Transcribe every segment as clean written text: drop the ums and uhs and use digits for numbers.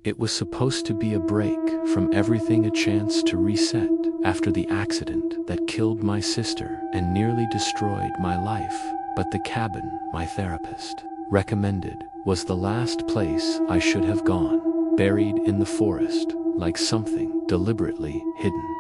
It was supposed to be a break from everything, a chance to reset after the accident that killed my sister and nearly destroyed my life. But the cabin my therapist recommended was the last place I should have gone, buried in the forest like something deliberately hidden.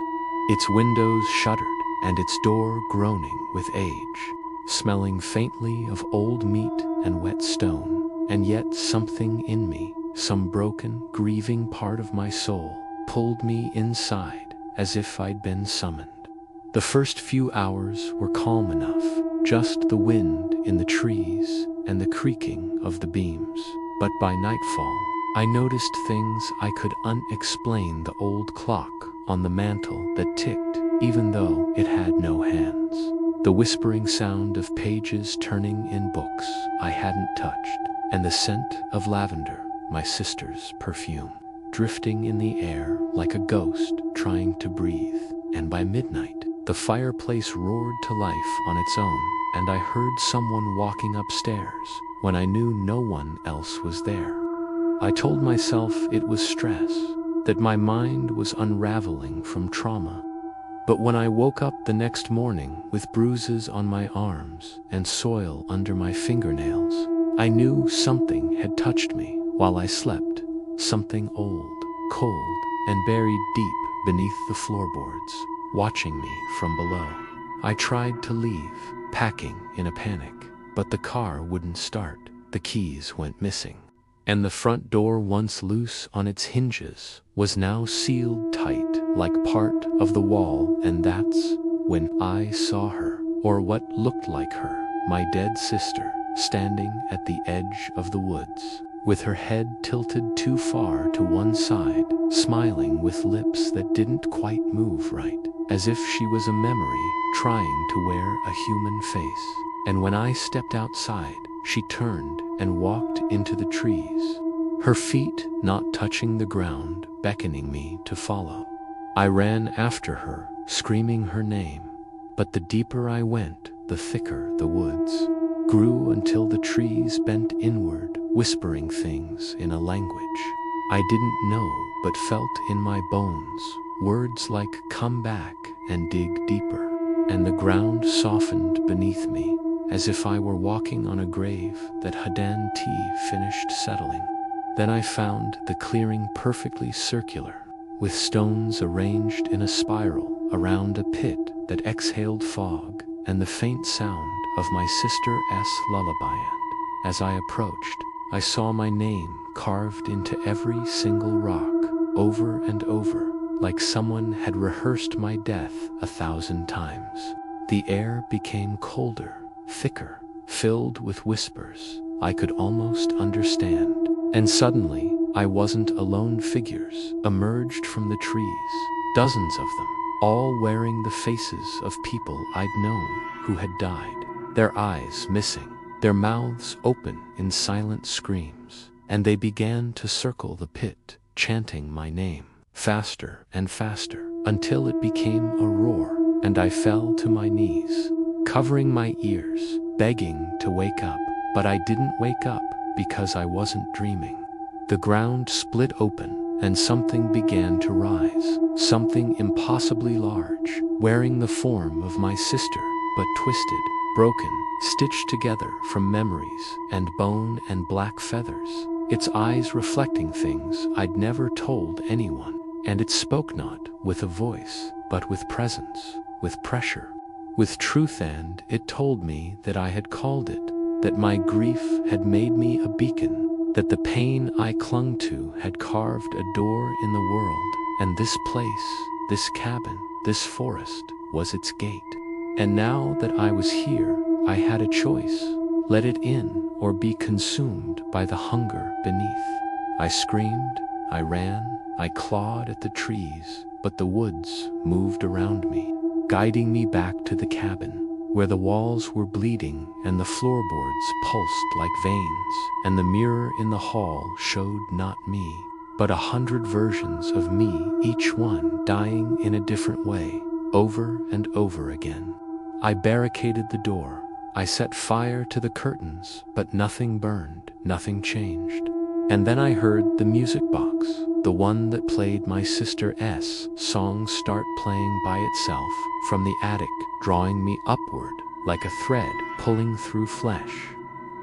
Its windows shuttered and its door groaning with age, smelling faintly of old meat and wet stone. And yet something in me, some broken, grieving part of my soul, pulled me inside as if I'd been summoned. The first few hours were calm enough, just the wind in the trees and the creaking of the beams. But by nightfall, I noticed things I could unexplain. The old clock on the mantel that ticked even though it had no hands. The whispering sound of pages turning in books I hadn't touched. And the scent of lavender, my sister's perfume, drifting in the air like a ghost trying to breathe. And by midnight, the fireplace roared to life on its own, and I heard someone walking upstairs when I knew no one else was there. I told myself it was stress, that my mind was unraveling from trauma. But when I woke up the next morning with bruises on my arms and soil under my fingernails, I knew something had touched me while I slept, something old, cold, and buried deep beneath the floorboards, watching me from below. I tried to leave, packing in a panic, but the car wouldn't start, the keys went missing, and the front door, once loose on its hinges, was now sealed tight like part of the wall. And that's when I saw her, or what looked like her, my dead sister, standing at the edge of the woods, with her head tilted too far to one side, smiling with lips that didn't quite move right, as if she was a memory trying to wear a human face. And when I stepped outside, she turned and walked into the trees, her feet not touching the ground, beckoning me to follow. I ran after her, screaming her name, but the deeper I went, the thicker the woods grew until the trees bent inward, whispering things in a language I didn't know but felt in my bones, words like "come back" and "dig deeper." And the ground softened beneath me, as if I were walking on a grave that hadn't finished settling. Then I found the clearing perfectly circular, with stones arranged in a spiral around a pit that exhaled fog and the faint sound of my sister's lullaby. And as I approached, I saw my name carved into every single rock, over and over, like someone had rehearsed my death 1,000 times. The air became colder, thicker, filled with whispers I could almost understand. And suddenly, I wasn't alone. Figures emerged from the trees, dozens of them, all wearing the faces of people I'd known who had died, their eyes missing, their mouths open in silent screams. And they began to circle the pit, chanting my name, faster and faster, until it became a roar, and I fell to my knees, covering my ears, begging to wake up. But I didn't wake up because I wasn't dreaming. The ground split open, and something began to rise, something impossibly large, wearing the form of my sister, but twisted, broken, stitched together from memories and bone and black feathers, its eyes reflecting things I'd never told anyone. And it spoke not with a voice, but with presence, with pressure, with truth. And it told me that I had called it, that my grief had made me a beacon, that the pain I clung to had carved a door in the world, and this place, this cabin, this forest, was its gate. And now that I was here, I had a choice: let it in or be consumed by the hunger beneath. I screamed, I ran, I clawed at the trees, but the woods moved around me, guiding me back to the cabin, where the walls were bleeding and the floorboards pulsed like veins, and the mirror in the hall showed not me, but 100 versions of me, each one dying in a different way, over and over again. I barricaded the door, I set fire to the curtains, but nothing burned, nothing changed. And then I heard the music box, the one that played my sister S. song, start playing by itself from the attic, drawing me upward like a thread pulling through flesh.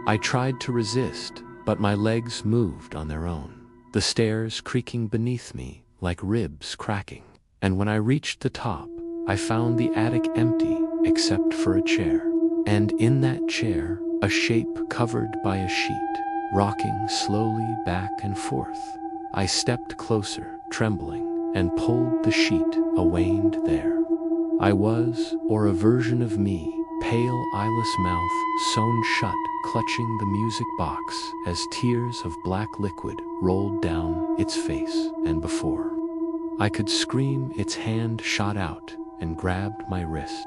I tried to resist, but my legs moved on their own, the stairs creaking beneath me like ribs cracking. And when I reached the top, I found the attic empty except for a chair. And in that chair, a shape covered by a sheet, rocking slowly back and forth. I stepped closer, trembling, and pulled the sheet away, and there I was, or a version of me, pale eyeless mouth sewn shut, clutching the music box as tears of black liquid rolled down its face, and before I could scream, its hand shot out and grabbed my wrist,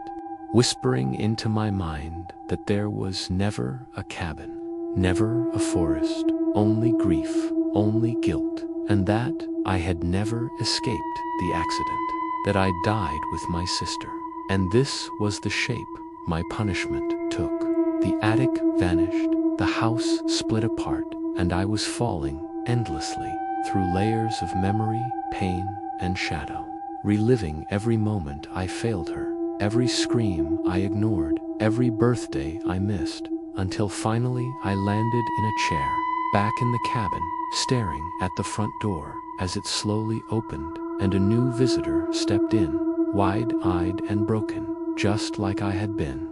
whispering into my mind that there was never a cabin, never a forest, only grief, only guilt, and that I had never escaped the accident, that I died with my sister. And this was the shape my punishment took. The attic vanished, the house split apart, and I was falling endlessly through layers of memory, pain, and shadow, reliving every moment I failed her, every scream I ignored, every birthday I missed, until finally I landed in a chair, back in the cabin, staring at the front door as it slowly opened, and a new visitor stepped in, wide-eyed and broken, just like I had been.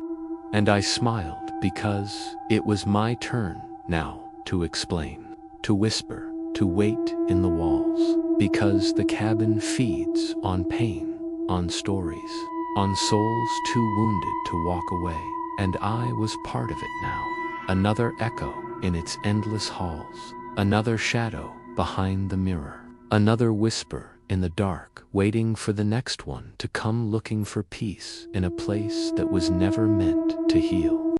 And I smiled because it was my turn now to explain, to whisper, to wait in the walls, because the cabin feeds on pain, on stories, on souls too wounded to walk away, and I was part of it now. Another echo in its endless halls, another shadow behind the mirror, another whisper in the dark, waiting for the next one to come, looking for peace in a place that was never meant to heal.